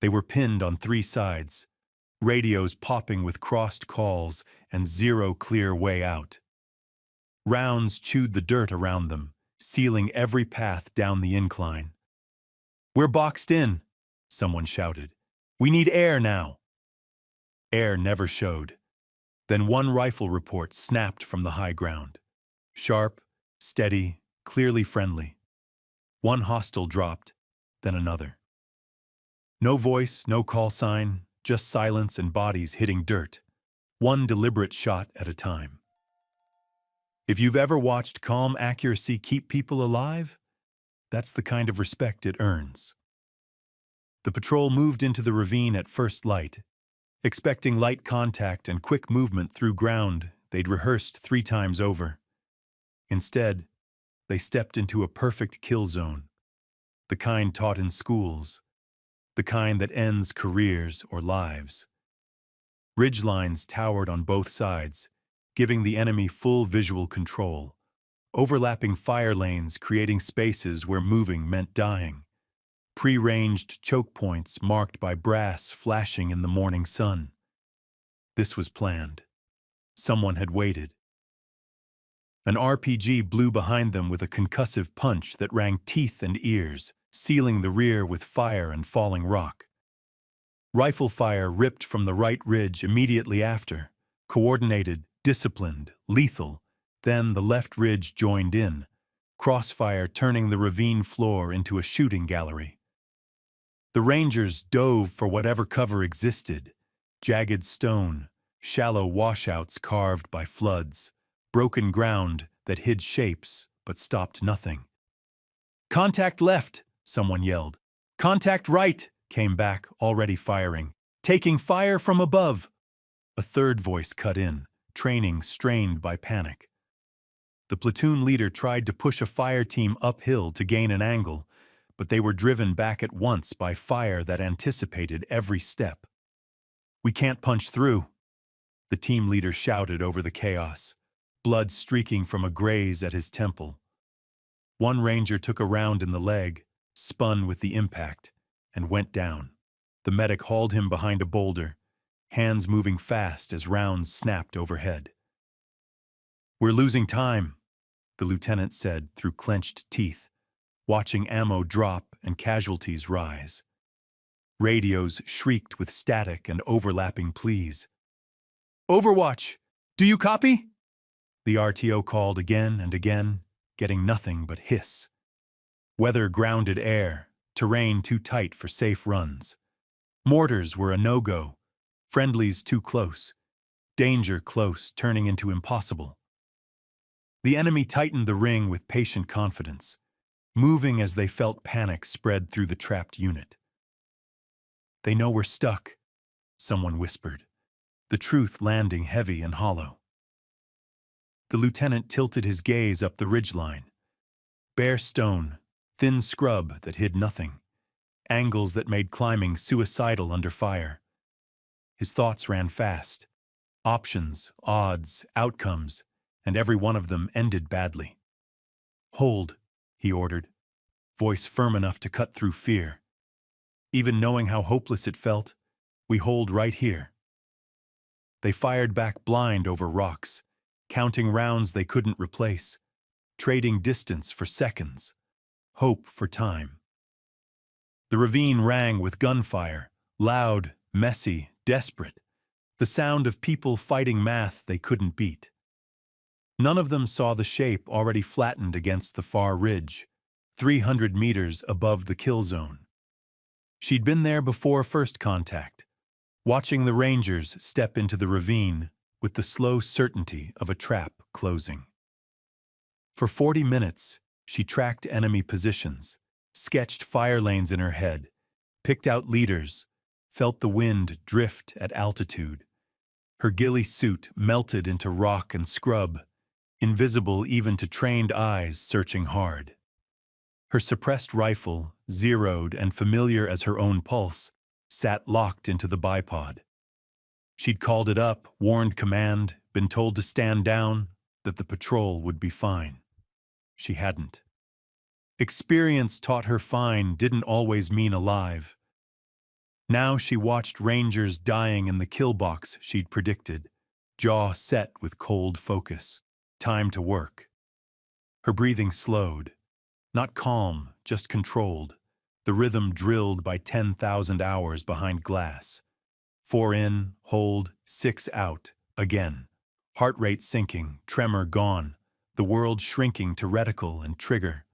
They were pinned on three sides, radios popping with crossed calls and zero clear way out. Rounds chewed the dirt around them, sealing every path down the incline. "We're boxed in," someone shouted. "We need air now." Air never showed. Then one rifle report snapped from the high ground. Sharp, steady, clearly friendly. One hostile dropped, then another. No voice, no call sign, just silence and bodies hitting dirt, one deliberate shot at a time. If you've ever watched calm accuracy keep people alive, that's the kind of respect it earns. The patrol moved into the ravine at first light, expecting light contact and quick movement through ground they'd rehearsed 3 times over. Instead, they stepped into a perfect kill zone, the kind taught in schools, the kind that ends careers or lives. Ridgelines towered on both sides, giving the enemy full visual control, overlapping fire lanes creating spaces where moving meant dying, pre-ranged choke points marked by brass flashing in the morning sun. This was planned. Someone had waited. An RPG blew behind them with a concussive punch that rang teeth and ears, sealing the rear with fire and falling rock. Rifle fire ripped from the right ridge immediately after, coordinated, disciplined, lethal. Then the left ridge joined in, crossfire turning the ravine floor into a shooting gallery. The Rangers dove for whatever cover existed, jagged stone, shallow washouts carved by floods, broken ground that hid shapes but stopped nothing. "Contact left," someone yelled. "Contact right," came back, already firing. "Taking fire from above." A third voice cut in, training strained by panic. The platoon leader tried to push a fire team uphill to gain an angle, but they were driven back at once by fire that anticipated every step. "We can't punch through," the team leader shouted over the chaos, blood streaking from a graze at his temple. One ranger took a round in the leg, spun with the impact, and went down. The medic hauled him behind a boulder, hands moving fast as rounds snapped overhead. "We're losing time," the lieutenant said through clenched teeth, watching ammo drop and casualties rise. Radios shrieked with static and overlapping pleas. "Overwatch! Do you copy?" The RTO called again and again, getting nothing but hiss. Weather grounded air, terrain too tight for safe runs. Mortars were a no-go, friendlies too close, danger close turning into impossible. The enemy tightened the ring with patient confidence, moving as they felt panic spread through the trapped unit. "They know we're stuck," someone whispered, the truth landing heavy and hollow. The lieutenant tilted his gaze up the ridgeline. Bare stone, thin scrub that hid nothing, angles that made climbing suicidal under fire. His thoughts ran fast. Options, odds, outcomes, and every one of them ended badly. "Hold," he ordered, voice firm enough to cut through fear. Even knowing how hopeless it felt, "We hold right here." They fired back blind over rocks, counting rounds they couldn't replace, trading distance for seconds, hope for time. The ravine rang with gunfire, loud, messy, desperate, the sound of people fighting math they couldn't beat. None of them saw the shape already flattened against the far ridge, 300 meters above the kill zone. She'd been there before first contact, watching the Rangers step into the ravine with the slow certainty of a trap closing. For 40 minutes, she tracked enemy positions, sketched fire lanes in her head, picked out leaders, felt the wind drift at altitude. Her ghillie suit melted into rock and scrub, invisible even to trained eyes searching hard. Her suppressed rifle, zeroed and familiar as her own pulse, sat locked into the bipod. She'd called it up, warned command, been told to stand down, that the patrol would be fine. She hadn't. Experience taught her fine didn't always mean alive. Now she watched Rangers dying in the kill box she'd predicted, jaw set with cold focus. Time to work. Her breathing slowed. Not calm, just controlled. The rhythm drilled by 10,000 hours behind glass. 4 in, hold, 6 out, again. Heart rate sinking, tremor gone. The world shrinking to reticle and trigger.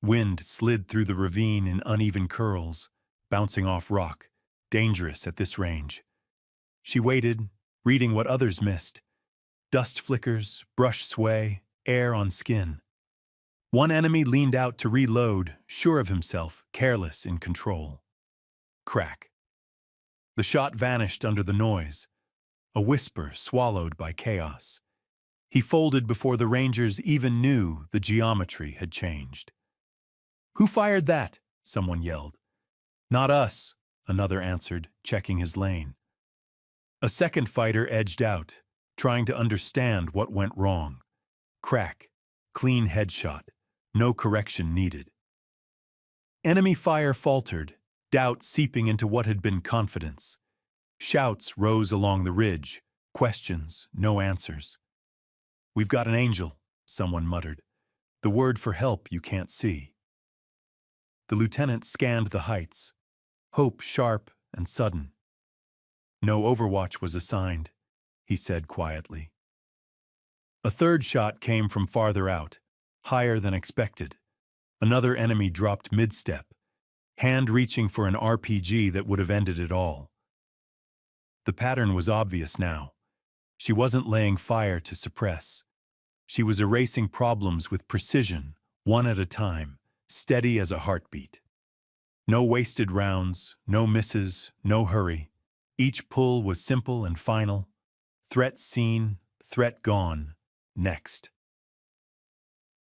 Wind slid through the ravine in uneven curls, bouncing off rock, dangerous at this range. She waited, reading what others missed. Dust flickers, brush sway, air on skin. One enemy leaned out to reload, sure of himself, careless in control. Crack. The shot vanished under the noise, a whisper swallowed by chaos. He folded before the Rangers even knew the geometry had changed. "Who fired that?" someone yelled. "Not us," another answered, checking his lane. A second fighter edged out, trying to understand what went wrong. Crack. Clean headshot. No correction needed. Enemy fire faltered, doubt seeping into what had been confidence. Shouts rose along the ridge, questions, no answers. "We've got an angel," someone muttered. "The word for help you can't see." The lieutenant scanned the heights, hope sharp and sudden. "No overwatch was assigned," he said quietly. A third shot came from farther out, higher than expected. Another enemy dropped mid-step, hand reaching for an RPG that would have ended it all. The pattern was obvious now. She wasn't laying fire to suppress. She was erasing problems with precision, one at a time, steady as a heartbeat. No wasted rounds, no misses, no hurry. Each pull was simple and final. Threat seen, threat gone, next.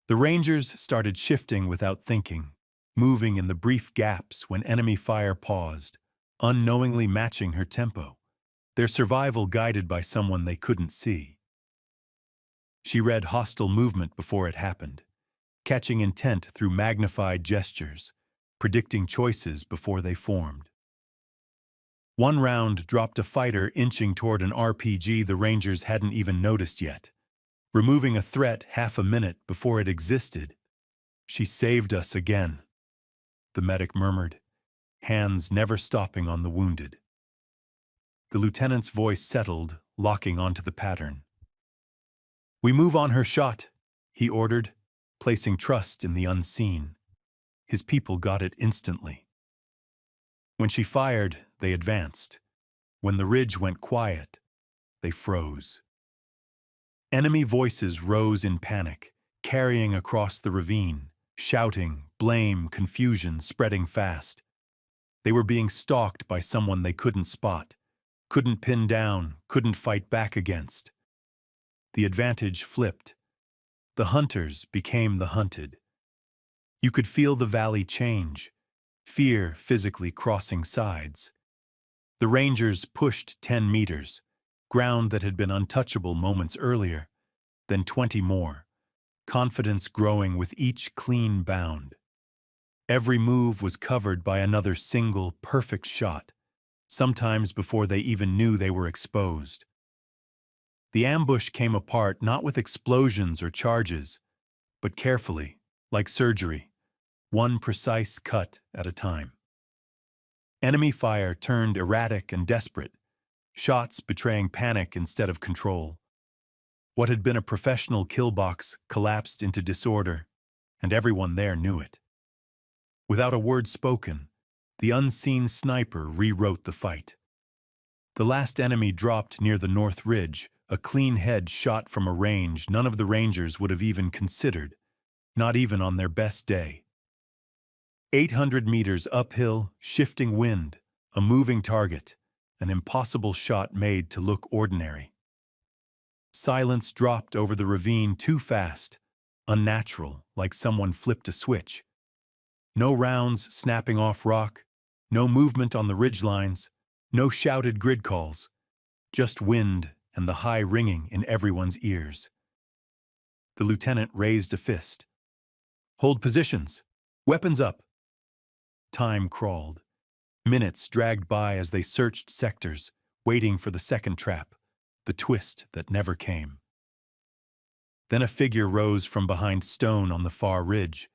The Rangers started shifting without thinking, moving in the brief gaps when enemy fire paused, unknowingly matching her tempo, their survival guided by someone they couldn't see. She read hostile movement before it happened, catching intent through magnified gestures, predicting choices before they formed. One round dropped a fighter inching toward an RPG the Rangers hadn't even noticed yet, removing a threat half a minute before it existed. "She saved us again," the medic murmured, hands never stopping on the wounded. The lieutenant's voice settled, locking onto the pattern. "We move on her shot," he ordered, placing trust in the unseen. His people got it instantly. When she fired, they advanced. When the ridge went quiet, they froze. Enemy voices rose in panic, carrying across the ravine, shouting, blame, confusion spreading fast. They were being stalked by someone they couldn't spot, couldn't pin down, couldn't fight back against. The advantage flipped. The hunters became the hunted. You could feel the valley change, fear physically crossing sides. The Rangers pushed 10 meters, ground that had been untouchable moments earlier, then 20 more, confidence growing with each clean bound. Every move was covered by another single, perfect shot, sometimes before they even knew they were exposed. The ambush came apart not with explosions or charges, but carefully, like surgery, one precise cut at a time. Enemy fire turned erratic and desperate, shots betraying panic instead of control. What had been a professional kill box collapsed into disorder, and everyone there knew it. Without a word spoken, the unseen sniper rewrote the fight. The last enemy dropped near the north ridge, a clean head shot from a range none of the Rangers would have even considered, not even on their best day. 800 meters uphill, shifting wind, a moving target, an impossible shot made to look ordinary. Silence dropped over the ravine too fast, unnatural, like someone flipped a switch. No rounds snapping off rock, no movement on the ridgelines, no shouted grid calls, just wind and the high ringing in everyone's ears. The lieutenant raised a fist. "Hold positions! Weapons up!" Time crawled. Minutes dragged by as they searched sectors, waiting for the second trap, the twist that never came. Then a figure rose from behind stone on the far ridge,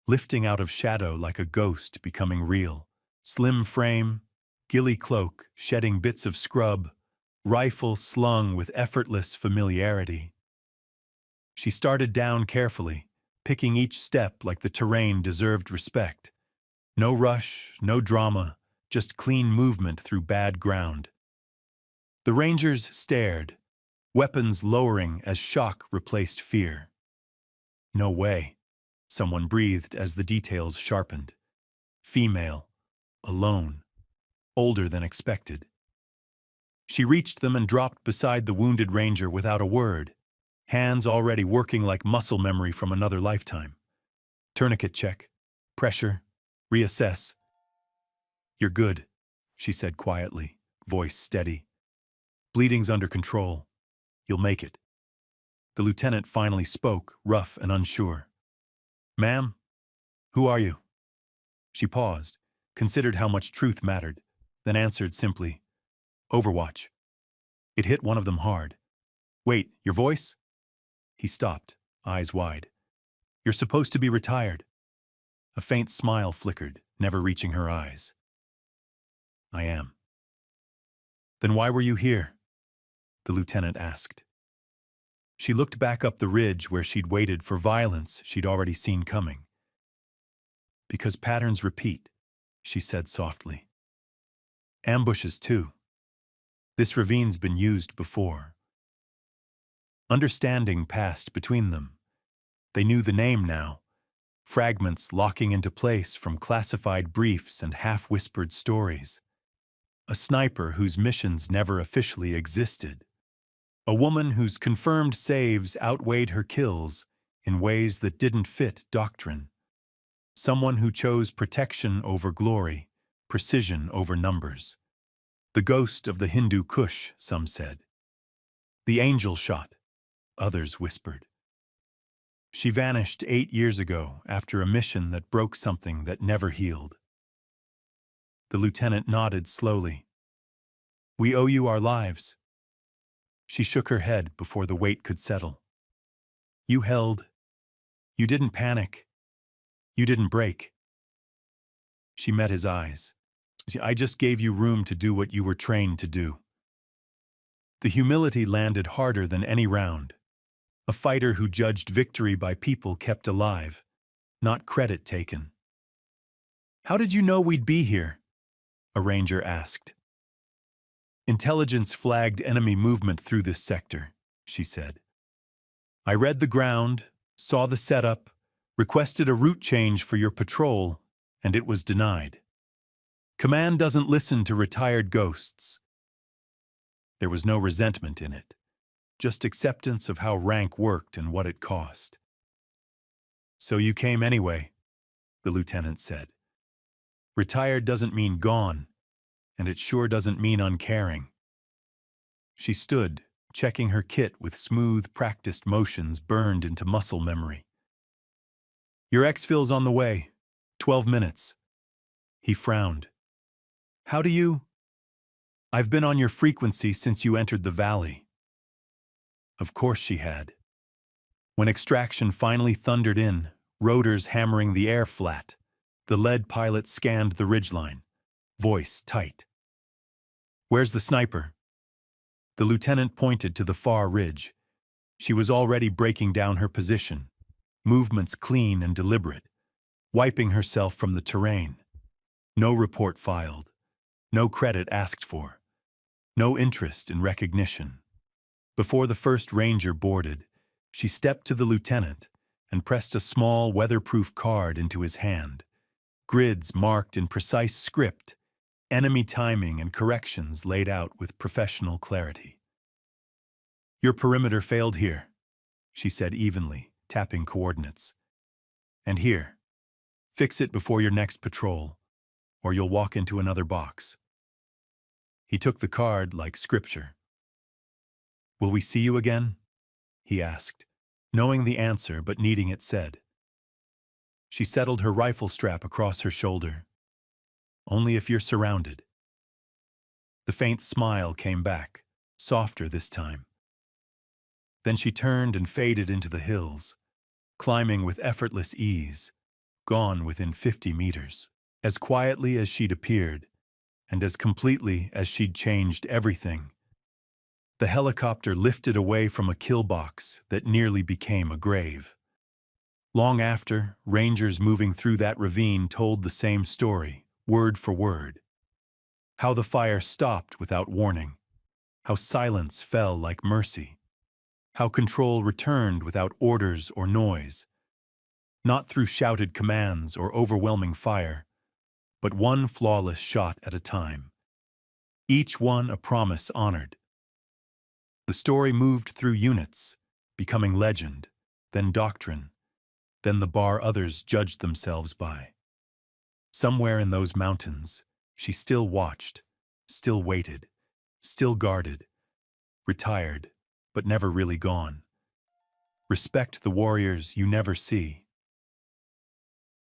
lifting out of shadow like a ghost becoming real. Slim frame, ghillie cloak shedding bits of scrub, rifle slung with effortless familiarity. She started down carefully, picking each step like the terrain deserved respect. No rush, no drama, just clean movement through bad ground. The rangers stared, weapons lowering as shock replaced fear. No way, someone breathed as the details sharpened. Female, alone, older than expected. She reached them and dropped beside the wounded ranger without a word, hands already working like muscle memory from another lifetime. Tourniquet check, pressure, reassess. "You're good," she said quietly, voice steady. "Bleeding's under control. You'll make it." The lieutenant finally spoke, rough and unsure. "Ma'am, who are you?" She paused, considered how much truth mattered, then answered simply, "Overwatch." It hit one of them hard. "Wait, your voice?" He stopped, eyes wide. "You're supposed to be retired." A faint smile flickered, never reaching her eyes. "I am." "Then why were you here?" the lieutenant asked. She looked back up the ridge where she'd waited for violence she'd already seen coming. "Because patterns repeat," she said softly. "Ambushes, too. This ravine's been used before." Understanding passed between them. They knew the name now, fragments locking into place from classified briefs and half-whispered stories. A sniper whose missions never officially existed. A woman whose confirmed saves outweighed her kills in ways that didn't fit doctrine. Someone who chose protection over glory, precision over numbers. The ghost of the Hindu Kush, some said. The angel shot, others whispered. She vanished 8 years ago after a mission that broke something that never healed. The lieutenant nodded slowly. "We owe you our lives." She shook her head before the weight could settle. "You held. You didn't panic. You didn't break." She met his eyes. "I just gave you room to do what you were trained to do." The humility landed harder than any round. A fighter who judged victory by people kept alive, not credit taken. "How did you know we'd be here?" a ranger asked. "Intelligence flagged enemy movement through this sector," she said. "I read the ground, saw the setup, requested a route change for your patrol, and it was denied. Command doesn't listen to retired ghosts." There was no resentment in it, just acceptance of how rank worked and what it cost. "So you came anyway," the lieutenant said. "Retired doesn't mean gone, and it sure doesn't mean uncaring." She stood, checking her kit with smooth, practiced motions burned into muscle memory. "Your exfil's on the way. 12 minutes. He frowned. "How do you—" "I've been on your frequency since you entered the valley." Of course she had. When extraction finally thundered in, rotors hammering the air flat, the lead pilot scanned the ridgeline, voice tight. "Where's the sniper?" The lieutenant pointed to the far ridge. She was already breaking down her position, movements clean and deliberate, wiping herself from the terrain. No report filed, no credit asked for, no interest in recognition. Before the first ranger boarded, she stepped to the lieutenant and pressed a small weatherproof card into his hand. Grids marked in precise script, enemy timing and corrections laid out with professional clarity. "Your perimeter failed here," she said evenly, tapping coordinates. "And here. Fix it before your next patrol, or you'll walk into another box." He took the card like scripture. "Will we see you again?" he asked, knowing the answer but needing it said. She settled her rifle strap across her shoulder. only if you're surrounded. The faint smile came back, softer this time. Then she turned and faded into the hills, climbing with effortless ease, gone within 50 meters. As quietly as she'd appeared, and as completely as she'd changed everything, the helicopter lifted away from a kill box that nearly became a grave. Long after, rangers moving through that ravine told the same story, word for word. How the fire stopped without warning, how silence fell like mercy, how control returned without orders or noise, not through shouted commands or overwhelming fire, but one flawless shot at a time. Each one a promise honored. The story moved through units, becoming legend, then doctrine, then the bar others judged themselves by. Somewhere in those mountains, she still watched, still waited, still guarded, retired, but never really gone. Respect the warriors you never see.